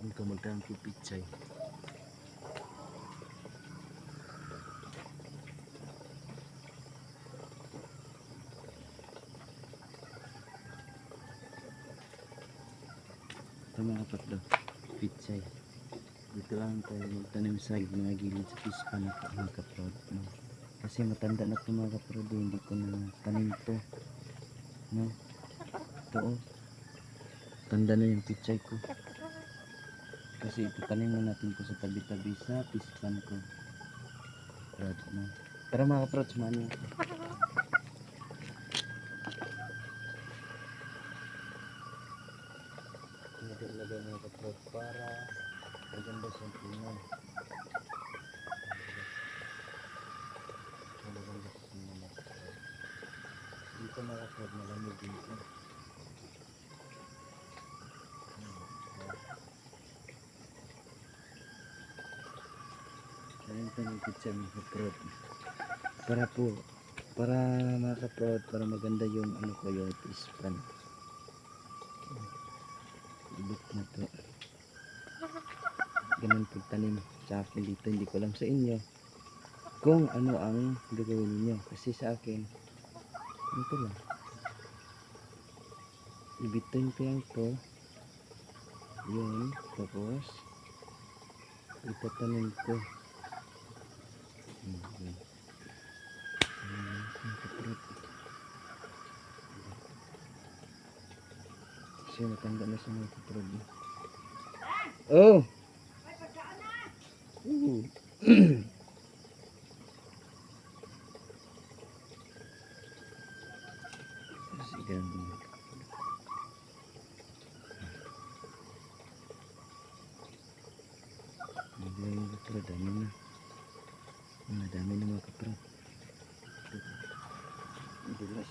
Kung kamagkang pipichay. Ito mga kapatid, pichay. Dito lang tayo magtanim sa mga gilid sa pispan na mga kaprod, no? Kasi matanda na ito mga kaprod, hindi ko na tanim to, no? Ito oh, tanda na yung pichay ko. Kasi itatanim na natin ko sa tabi-tabi sa pispan ko. Kaprod, no? Tara mga kaprod, samahan niyo. Lagay mga kaprod para maganda sa punan. Dito mga kaprod, malamig dito. Ayan pa ng pizza mga kaprod. Para mga kaprod, para maganda yung ano ko, yung pispan. Ibig na to. Ganun pagtanim sa akin dito. Hindi ko alam sa inyo kung ano ang gagawin niyo. Kasi sa akin, ito lang. Ibitin ko yan to. Yun. Tapos, itatanim ko. Yun. Kasi matanda na sa mga kaprod. Oh! Sige lang. Mga kaprod, dami na. Dami na mga kaprod. Dulas.